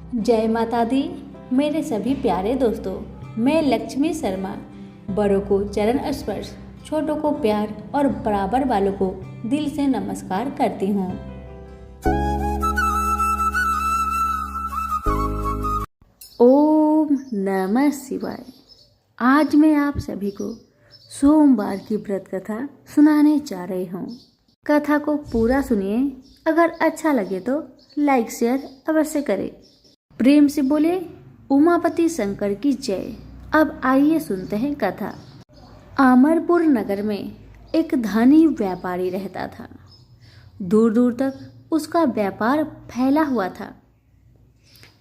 जय माता दी। मेरे सभी प्यारे दोस्तों, मैं लक्ष्मी शर्मा बड़ों को चरण स्पर्श, छोटों को प्यार और बराबर वालों को दिल से नमस्कार करती हूँ। ओम नमः शिवाय। आज मैं आप सभी को सोमवार की व्रत कथा सुनाने जा रही हूँ। कथा को पूरा सुनिए। अगर अच्छा लगे तो लाइक शेयर अवश्य करें। प्रेम से बोले उमापति शंकर की जय। अब आइए सुनते हैं कथा। अमरपुर नगर में एक धनी व्यापारी रहता था। दूर दूर तक उसका व्यापार फैला हुआ था।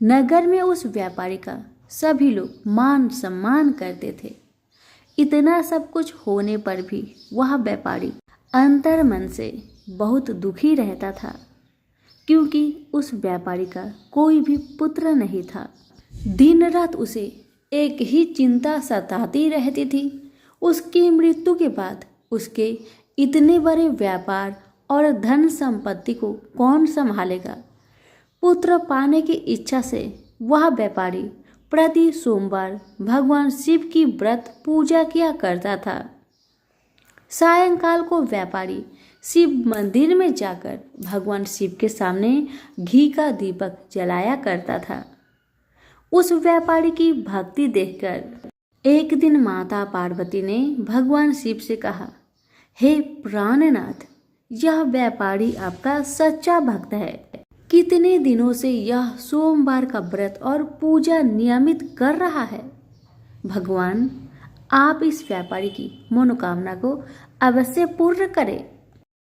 नगर में उस व्यापारी का सभी लोग मान सम्मान करते थे। इतना सब कुछ होने पर भी वह व्यापारी अंतर मन से बहुत दुखी रहता था, क्योंकि उस व्यापारी का कोई भी पुत्र नहीं था। दिन रात उसे एक ही चिंता सताती रहती थी। उसकी मृत्यु के बाद उसके इतने बड़े व्यापार और धन संपत्ति को कौन संभालेगा। पुत्र पाने की इच्छा से वह व्यापारी प्रति सोमवार भगवान शिव की व्रत पूजा किया करता था। सायंकाल को व्यापारी शिव मंदिर में जाकर भगवान शिव के सामने घी का दीपक जलाया करता था। उस व्यापारी की भक्ति देखकर एक दिन माता पार्वती ने भगवान शिव से कहा, हे प्राणनाथ, यह व्यापारी आपका सच्चा भक्त है। कितने दिनों से यह सोमवार का व्रत और पूजा नियमित कर रहा है। भगवान, आप इस व्यापारी की मनोकामना को अवश्य पूर्ण करें।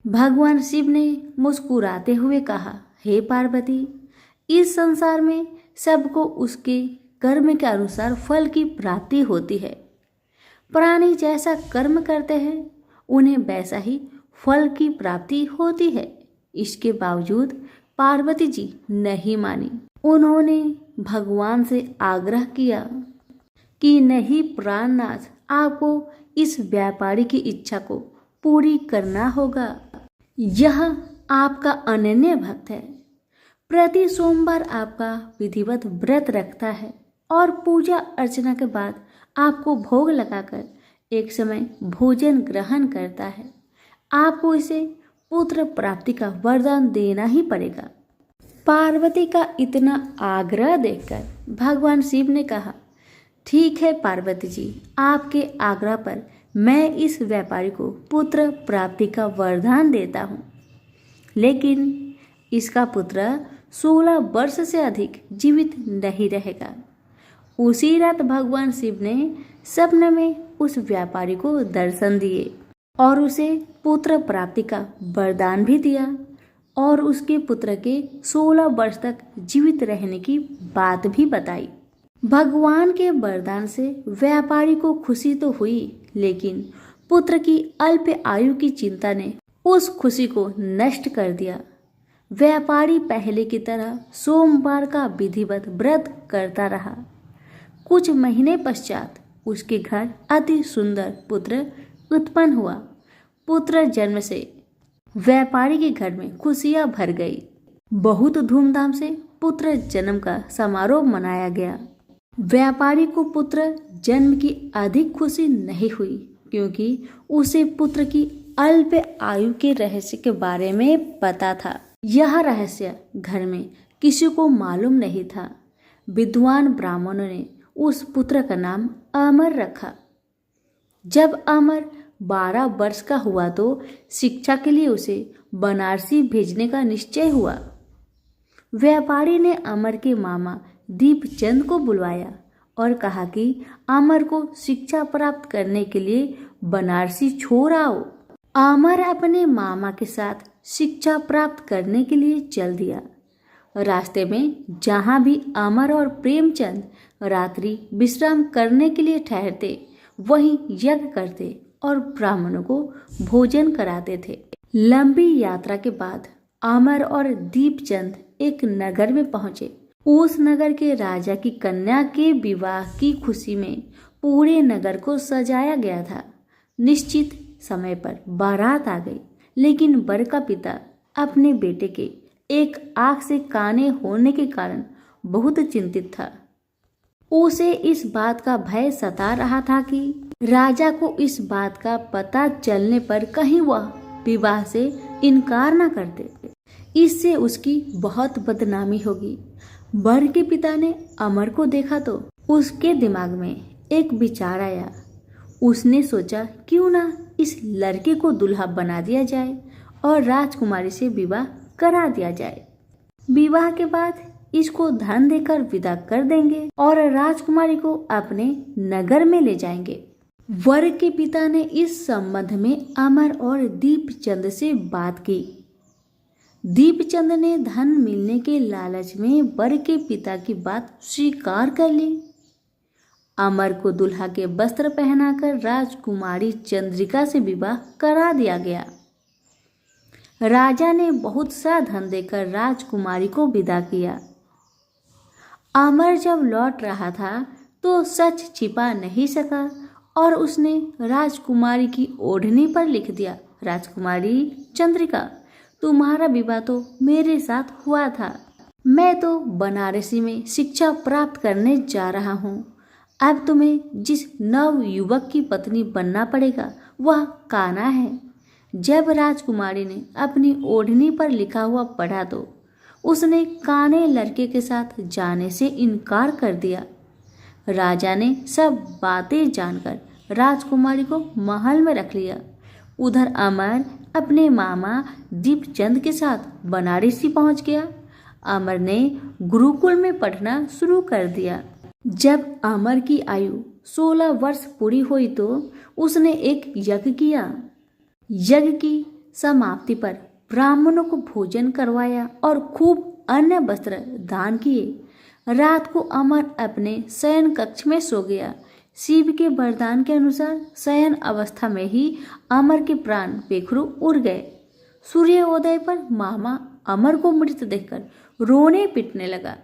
भगवान शिव ने मुस्कुराते हुए कहा, हे पार्वती, इस संसार में सबको उसके कर्म के अनुसार फल की प्राप्ति होती है। प्राणी जैसा कर्म करते हैं उन्हें वैसा ही फल की प्राप्ति होती है। इसके बावजूद पार्वती जी नहीं मानी। उन्होंने भगवान से आग्रह किया कि नहीं प्राणनाथ, आपको इस व्यापारी की इच्छा को पूरी करना होगा। यह आपका अनन्य भक्त है। प्रति सोमवार आपका विधिवत व्रत रखता है और पूजा अर्चना के बाद आपको भोग लगाकर एक समय भोजन ग्रहण करता है। आपको इसे पुत्र प्राप्ति का वरदान देना ही पड़ेगा। पार्वती का इतना आग्रह देखकर भगवान शिव ने कहा, ठीक है पार्वती जी, आपके आग्रह पर मैं इस व्यापारी को पुत्र प्राप्ति का वरदान देता हूँ, लेकिन इसका पुत्र 16 वर्ष से अधिक जीवित नहीं रहेगा। उसी रात भगवान शिव ने स्वप्न में उस व्यापारी को दर्शन दिए और उसे पुत्र प्राप्ति का वरदान भी दिया और उसके पुत्र के 16 वर्ष तक जीवित रहने की बात भी बताई। भगवान के वरदान से व्यापारी को खुशी तो हुई, लेकिन पुत्र की अल्प आयु की चिंता ने उस खुशी को नष्ट कर दिया। व्यापारी पहले की तरह सोमवार का विधिवत व्रत करता रहा। कुछ महीने पश्चात उसके घर अति सुंदर पुत्र उत्पन्न हुआ। पुत्र जन्म से व्यापारी के घर में खुशियां भर गई। बहुत धूमधाम से पुत्र जन्म का समारोह मनाया गया। व्यापारी को पुत्र जन्म की अधिक खुशी नहीं हुई, क्योंकि उसे पुत्र की अल्प आयु के रहस्य के बारे में पता था। यह रहस्य घर में किसी को मालूम नहीं था। विद्वान ब्राह्मणों ने उस पुत्र का नाम अमर रखा। जब अमर 12 वर्ष का हुआ तो शिक्षा के लिए उसे बनारसी भेजने का निश्चय हुआ। व्यापारी ने अमर के मामा दीपचंद को बुलवाया और कहा कि अमर को शिक्षा प्राप्त करने के लिए बनारसी छोड़ आओ। अमर अपने मामा के साथ शिक्षा प्राप्त करने के लिए चल दिया। रास्ते में जहाँ भी अमर और प्रेमचंद रात्रि विश्राम करने के लिए ठहरते, वहीं यज्ञ करते और ब्राह्मणों को भोजन कराते थे। लंबी यात्रा के बाद अमर और दीपचंद एक नगर में पहुंचे। उस नगर के राजा की कन्या के विवाह की खुशी में पूरे नगर को सजाया गया था। निश्चित समय पर बारात आ गई, लेकिन वर का पिता अपने बेटे के एक आंख से काने होने के कारण बहुत चिंतित था। उसे इस बात का भय सता रहा था कि राजा को इस बात का पता चलने पर कहीं वह विवाह से इनकार न कर दे। इससे उसकी बहुत बदनामी होगी। वर के पिता ने अमर को देखा तो उसके दिमाग में एक विचार आया। उसने सोचा क्यों ना इस लड़के को दुल्हा बना दिया जाए और राजकुमारी से विवाह करा दिया जाए। विवाह के बाद इसको धन देकर विदा कर देंगे और राजकुमारी को अपने नगर में ले जाएंगे। वर के पिता ने इस संबंध में अमर और दीपचंद से बात की। दीपचंद ने धन मिलने के लालच में वर के पिता की बात स्वीकार कर ली। अमर को दुल्हा के वस्त्र पहनाकर राजकुमारी चंद्रिका से विवाह करा दिया गया। राजा ने बहुत सा धन देकर राजकुमारी को विदा किया। अमर जब लौट रहा था तो सच छिपा नहीं सका और उसने राजकुमारी की ओढ़नी पर लिख दिया, राजकुमारी चंद्रिका, तुम्हारा विवाह तो मेरे साथ हुआ था। मैं तो बनारसी में शिक्षा प्राप्त करने जा रहा हूँ। अब तुम्हें जिस नव युवक की पत्नी बनना पड़ेगा वह कान्हा है। जब राजकुमारी ने अपनी ओढ़नी पर लिखा हुआ पढ़ा तो उसने काने लड़के के साथ जाने से इनकार कर दिया। राजा ने सब बातें जानकर राजकुमारी को महल में रख लिया। उधर अमर अपने मामा दीपचंद के साथ बनारसी पहुंच गया। अमर ने गुरुकुल में पढ़ना शुरू कर दिया। जब अमर की आयु 16 वर्ष पूरी हुई तो उसने एक यज्ञ किया। यज्ञ की समाप्ति पर ब्राह्मणों को भोजन करवाया और खूब अन्न वस्त्र दान किए। रात को अमर अपने शयन कक्ष में सो गया। शिव के वरदान के अनुसार शयन अवस्था में ही अमर के प्राण बेखरू उड़ गए। सूर्योदय पर मामा अमर को मृत देखकर रोने पिटने लगा।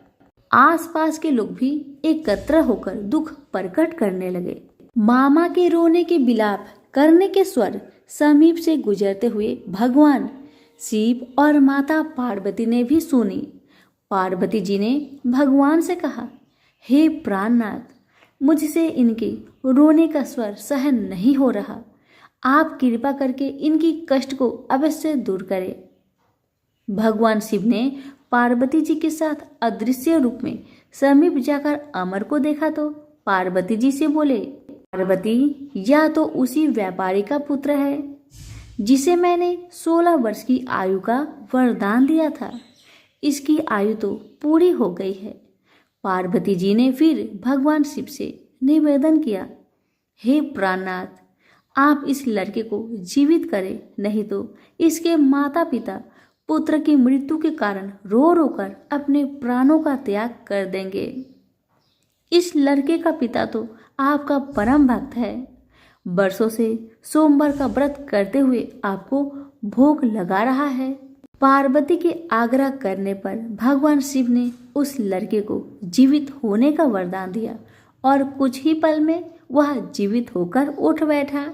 आसपास के लोग भी एकत्र होकर दुख प्रकट करने लगे। मामा के रोने के विलाप करने के स्वर समीप से गुजरते हुए भगवान शिव और माता पार्वती ने भी सुनी। पार्वती जी ने भगवान से कहा, हे प्राणनाथ, मुझसे इनके रोने का स्वर सहन नहीं हो रहा। आप कृपा करके इनकी कष्ट को अवश्य दूर करें। भगवान शिव ने पार्वती जी के साथ अदृश्य रूप में समीप जाकर अमर को देखा तो पार्वती जी से बोले, पार्वती, यह तो उसी व्यापारी का पुत्र है जिसे मैंने 16 वर्ष की आयु का वरदान दिया था। इसकी आयु तो पूरी हो गई है। पार्वती जी ने फिर भगवान शिव से निवेदन किया, हे प्राणनाथ, आप इस लड़के को जीवित करें, नहीं तो इसके माता पिता पुत्र की मृत्यु के कारण रो रो कर अपने प्राणों का त्याग कर देंगे। इस लड़के का पिता तो आपका परम भक्त है। वर्षों से सोमवार का व्रत करते हुए आपको भोग लगा रहा है। पार्वती के आग्रह करने पर भगवान शिव ने उस लड़के को जीवित होने का वरदान दिया और कुछ ही पल में वह जीवित होकर उठ बैठा।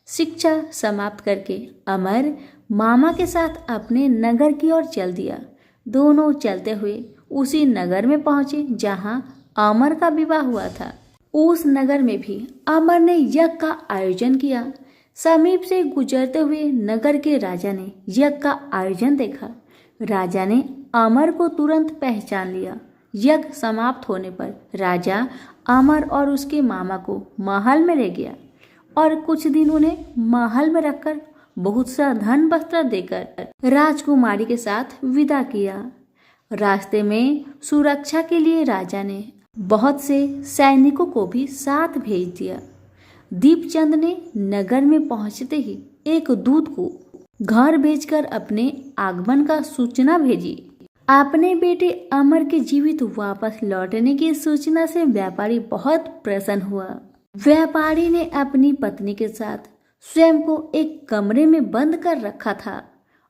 शिक्षा समाप्त करके अमर मामा के साथ अपने नगर की ओर चल दिया। दोनों चलते हुए उसी नगर में पहुंचे जहां अमर का विवाह हुआ था। उस नगर में भी अमर ने यज्ञ का आयोजन किया। समीप से गुजरते हुए नगर के राजा ने यज्ञ का आयोजन देखा। राजा ने अमर को तुरंत पहचान लिया। यज्ञ समाप्त होने पर राजा अमर और उसके मामा को महल में ले गया और कुछ दिन उन्हें महल में रखकर बहुत सा धन वस्त्र देकर राजकुमारी के साथ विदा किया। रास्ते में सुरक्षा के लिए राजा ने बहुत से सैनिकों को भी साथ भेज दिया। दीपचंद ने नगर में पहुंचते ही एक दूत को घर भेजकर अपने आगमन का सूचना भेजी। अपने बेटे अमर के जीवित वापस लौटने की सूचना से व्यापारी बहुत प्रसन्न हुआ। व्यापारी ने अपनी पत्नी के साथ स्वयं को एक कमरे में बंद कर रखा था।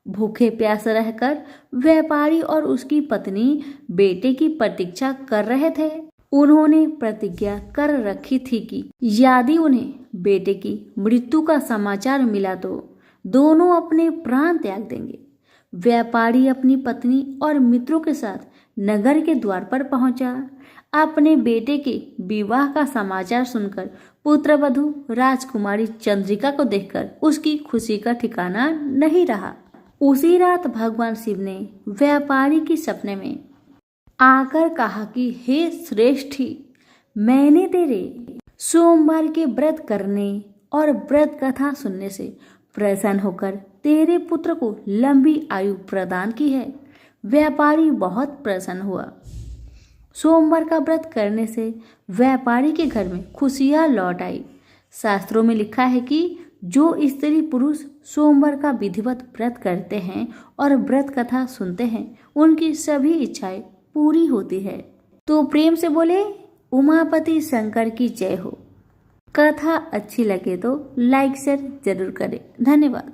भूखे प्यासे रहकर व्यापारी और उसकी पत्नी बेटे की प्रतीक्षा कर रहे थे। उन्होंने प्रतिज्ञा कर रखी थी कि यदि उन्हें बेटे की मृत्यु का समाचार मिला तो दोनों अपने प्राण त्याग देंगे। व्यापारी अपनी पत्नी और मित्रों के साथ नगर के द्वार पर पहुंचा। अपने बेटे के विवाह का समाचार सुनकर पुत्रवधू राजकुमारी चंद्रिका को देखकर उसकी खुशी का ठिकाना नहीं रहा। उसी रात भगवान शिव ने व्यापारी के सपने में आकर कहा कि हे श्रेष्ठी, मैंने तेरे सोमवार के व्रत करने और व्रत कथा सुनने से प्रसन्न होकर तेरे पुत्र को लंबी आयु प्रदान की है। व्यापारी बहुत प्रसन्न हुआ। सोमवार का व्रत करने से व्यापारी के घर में खुशियां लौट आई। शास्त्रों में लिखा है कि जो स्त्री पुरुष सोमवार का विधिवत व्रत करते हैं और व्रत कथा सुनते हैं, उनकी सभी इच्छाएं पूरी होती है। तो प्रेम से बोले उमापति शंकर की जय हो। कथा अच्छी लगे तो लाइक शेयर जरूर करें। धन्यवाद।